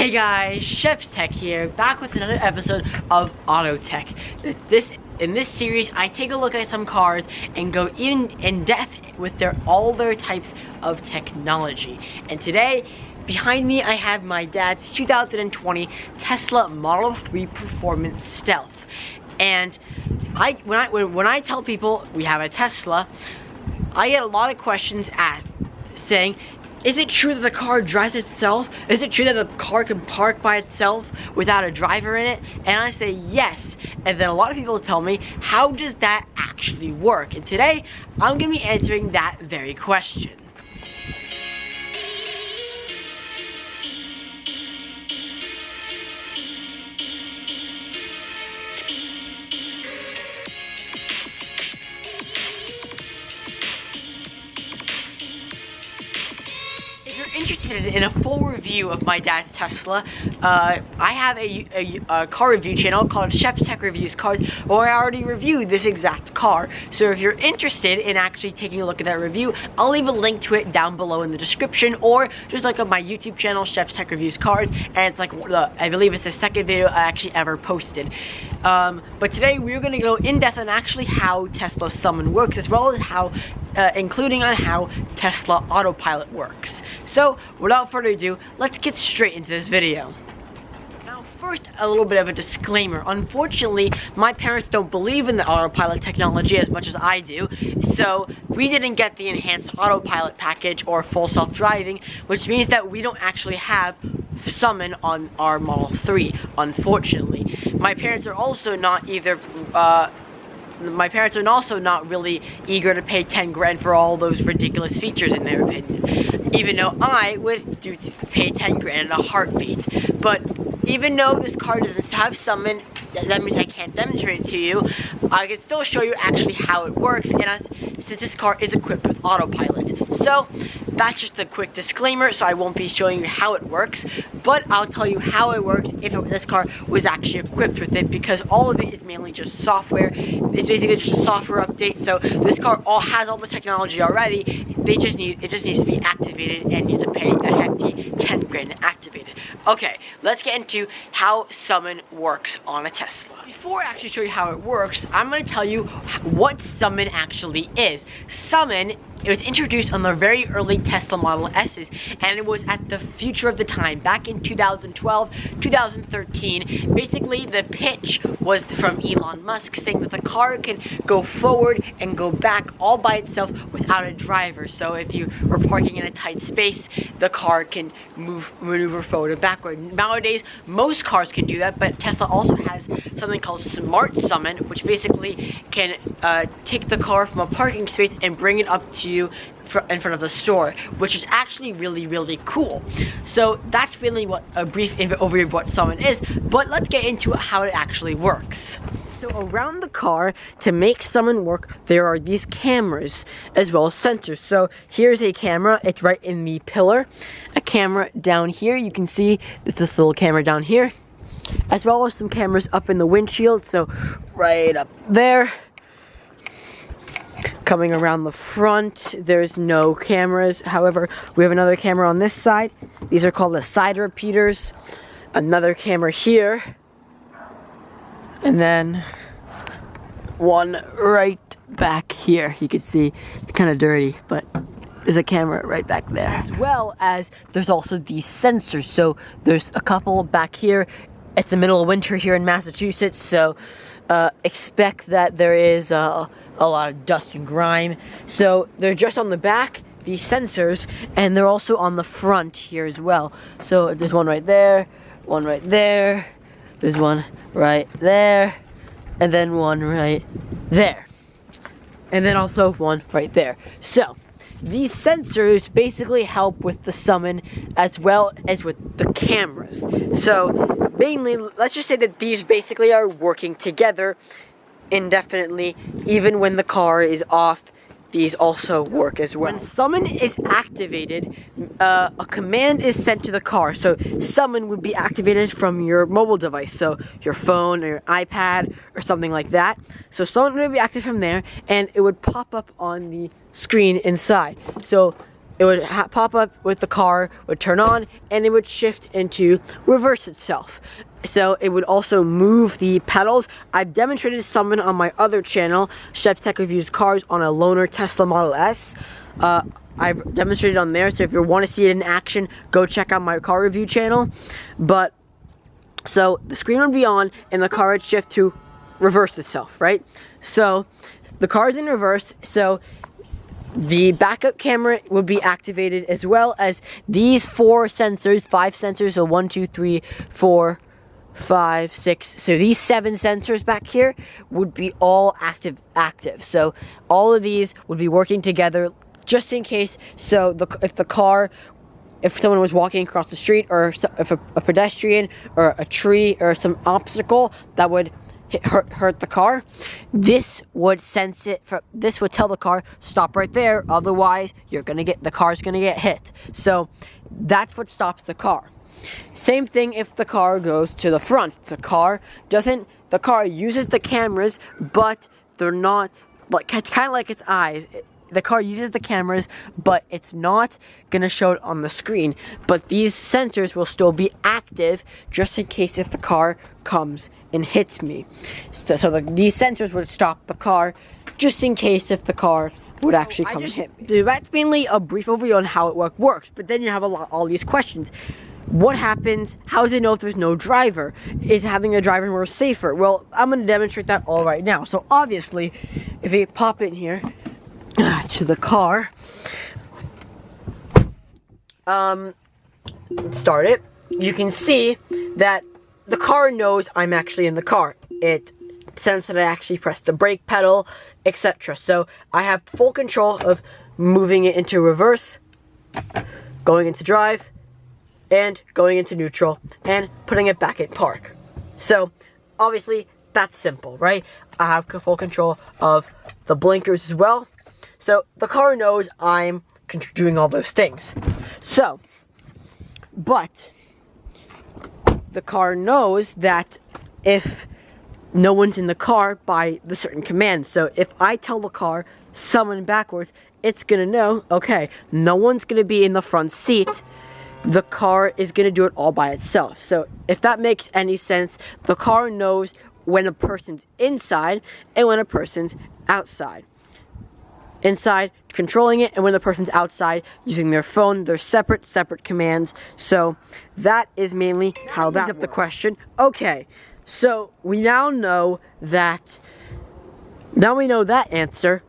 Hey guys, Shepstech here, back with another episode of Auto Tech. In this series, I take a look at some cars and go in depth with all their types of technology. And today, behind me, I have my dad's 2020 Tesla Model 3 Performance Stealth. And when I tell people we have a Tesla, I get a lot of questions saying, is it true that the car drives itself? Is it true that the car can park by itself without a driver in it? And I say yes. And then a lot of people tell me, how does that actually work? And today, I'm gonna be answering that very question. Interested in a full review of my dad's Tesla, I have a car review channel called Shepstech Reviews Cars, where I already reviewed this exact car. So if you're interested in actually taking a look at that review, I'll leave a link to it down below in the description, or just look up my YouTube channel, Shepstech Reviews Cars, and it's like, I believe it's the second video I actually ever posted. But today we're going to go in depth on actually how Tesla Summon works, as well as how including on how Tesla Autopilot works. So, without further ado, let's get straight into this video. Now, first, a little bit of a disclaimer. Unfortunately, my parents don't believe in the autopilot technology as much as I do, so we didn't get the enhanced autopilot package or full self-driving, which means that we don't actually have Summon on our Model 3, unfortunately. My parents are also not really eager to pay 10 grand for all those ridiculous features in their opinion, even though I would pay 10 grand in a heartbeat. But even though this car doesn't have Summon, that means I can't demonstrate it to you, I can still show you actually how it works, and since this car is equipped with autopilot. So that's just a quick disclaimer, so I won't be showing you how it works, but I'll tell you how it works if this car was actually equipped with it, because all of it is mainly just software. It's basically just a software update, so this car has all the technology already. It just needs to be activated, and you need to pay a hefty 10 grand to activate it. Okay, let's get into how Summon works on a Tesla. Before I actually show you how it works, I'm going to tell you what Summon actually is. Summon, it was introduced on the very early Tesla Model S's, and it was at the future of the time, back in 2012, 2013. Basically, the pitch was from Elon Musk saying that the car can go forward and go back all by itself without a driver. So if you were parking in a tight space, the car can maneuver forward and backward. Nowadays, most cars can do that, but Tesla also has something called Smart Summon, which basically can take the car from a parking space and bring it up to you in front of the store, which is actually really, really cool. So that's really what a brief overview of what Summon is, but let's get into how it actually works. So around the car, to make Summon work, there are these cameras as well as sensors. So here's a camera, it's right in the pillar. A camera down here, you can see there's this little camera down here, as well as some cameras up in the windshield, so right up there. Coming around the front, there's no cameras. However, we have another camera on this side. These are called the side repeaters. Another camera here. And then one right back here. You can see it's kind of dirty, but there's a camera right back there. As well as there's also these sensors. So there's a couple back here. It's the middle of winter here in Massachusetts, so expect that there is a lot of dust and grime. So they're just on the back, these sensors, and they're also on the front here as well. So there's one right there, one right there, there's one right there, and then one right there. And then also one right there. So these sensors basically help with the Summon as well as with the cameras. So mainly, let's just say that these basically are working together indefinitely. Even when the car is off, these also work as well. When Summon is activated, a command is sent to the car. So Summon would be activated from your mobile device, so your phone or your iPad or something like that. So Summon would be active from there, and it would pop up on the screen inside. So it would pop up with the car, would turn on, and it would shift into reverse itself. So it would also move the pedals. I've demonstrated some on my other channel, Shep's Tech Reviews Cars, on a loaner Tesla Model S. I've demonstrated on there, so if you want to see it in action, go check out my car review channel. But, so the screen would be on, and the car would shift to reverse itself, right? So the car is in reverse, so the backup camera would be activated, as well as these 5 sensors, so 1, 2, 3, 4, 5, 6, so these 7 sensors back here would be all active. So all of these would be working together just in case. So if someone was walking across the street, or if a pedestrian or a tree or some obstacle that would hurt the car, this would sense it. This would tell the car, stop right there, otherwise the car's gonna get hit. So that's what stops the car. Same thing if the car goes to the front. The car uses the cameras, but they're not, like, it's kind of like its eyes. The car uses the cameras, but it's not gonna show it on the screen. But these sensors will still be active just in case if the car comes and hits me. So these sensors would stop the car just in case if the car would actually come and hit me. So that's mainly a brief overview on how it works. But then you have all these questions. What happens? How does it know if there's no driver? Is having a driver more safer? Well, I'm going to demonstrate that all right now. So obviously, if you pop in here to the car, start it, you can see that the car knows I'm actually in the car. It senses that I actually pressed the brake pedal, etc. So I have full control of moving it into reverse, going into drive, and going into neutral, and putting it back in park. So obviously that's simple, right? I have full control of the blinkers as well. So the car knows I'm doing all those things. So, but the car knows that if no one's in the car by the certain command. So if I tell the car summon backwards, it's gonna know, okay, no one's gonna be in the front seat. The car is going to do it all by itself. So if that makes any sense, the car knows when a person's inside and when a person's outside. Inside, controlling it, and when the person's outside, using their phone. They're separate commands. So that is mainly how that works. The question. Okay, so we now know that. Now we know that answer.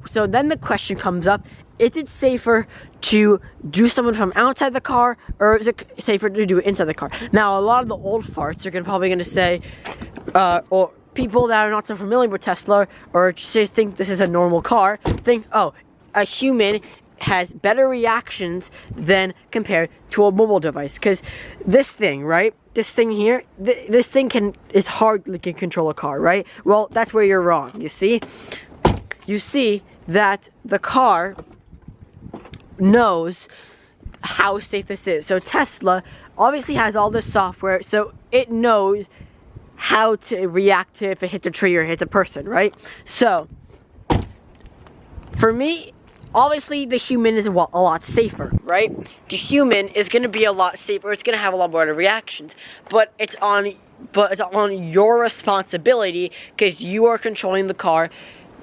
So then the question comes up. Is it safer to do something from outside the car, or is it safer to do it inside the car? Now, a lot of the old farts are probably going to say, or people that are not so familiar with Tesla, or just think this is a normal car, think, oh, a human has better reactions than compared to a mobile device. Because this thing, right? This thing here, this thing is hardly can control a car, right? Well, that's where you're wrong, you see? You see that the car knows how safe this is. So Tesla obviously has all this software, so it knows how to react to if it hits a tree or hits a person, right? So for me, obviously the human is a lot safer, right? The human is going to be a lot safer. It's going to have a lot more reactions, but it's on your responsibility, because you are controlling the car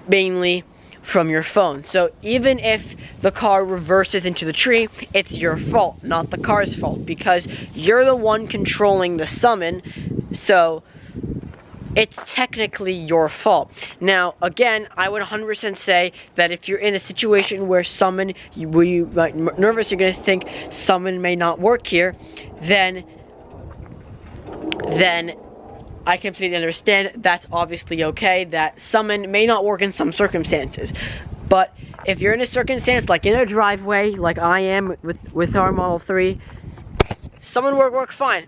mainly from your phone. So even if the car reverses into the tree, it's your fault, not the car's fault, because you're the one controlling the summon. So it's technically your fault. Now, again, I would 100% say that if you're in a situation where summon, where you like nervous, you're gonna think summon may not work here, then I completely understand. That's obviously okay, that summon may not work in some circumstances. But if you're in a circumstance like in a driveway, like I am with our Model 3, summon work fine.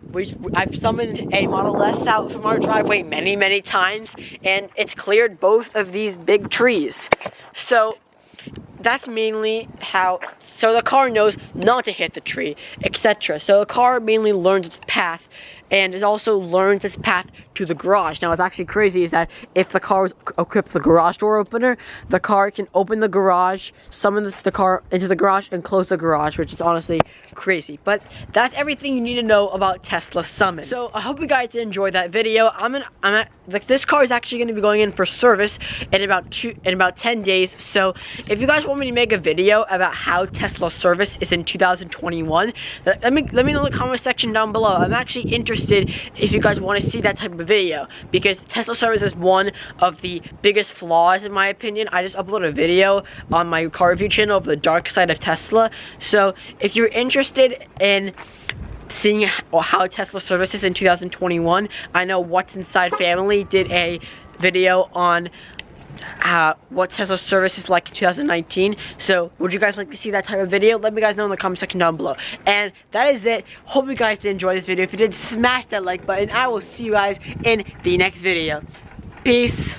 I've summoned a Model S out from our driveway many times, and it's cleared both of these big trees. So that's mainly how, so the car knows not to hit the tree, etc. So the car mainly learns its path and it also learns its path to the garage. Now, what's actually crazy is that if the car was equipped with the garage door opener, the car can open the garage, summon the car into the garage, and close the garage, which is honestly crazy. But that's everything you need to know about Tesla Summon. So I hope you guys enjoyed that video. This car is actually going to be going in for service in about 10 days. So if you guys want me to make a video about how Tesla service is in 2021, let me know in the comment section down below. I'm actually interested if you guys want to see that type of video, because Tesla service is one of the biggest flaws in my opinion. I just uploaded a video on my car review channel of the dark side of Tesla. So if you're interested in seeing how Tesla service is in 2021, I know What's Inside Family did a video on what Tesla service is like in 2019. So would you guys like to see that type of video? Let me guys know in the comment section down below. And that is it. Hope you guys did enjoy this video. If you did, smash that like button. I will see you guys in the next video. Peace.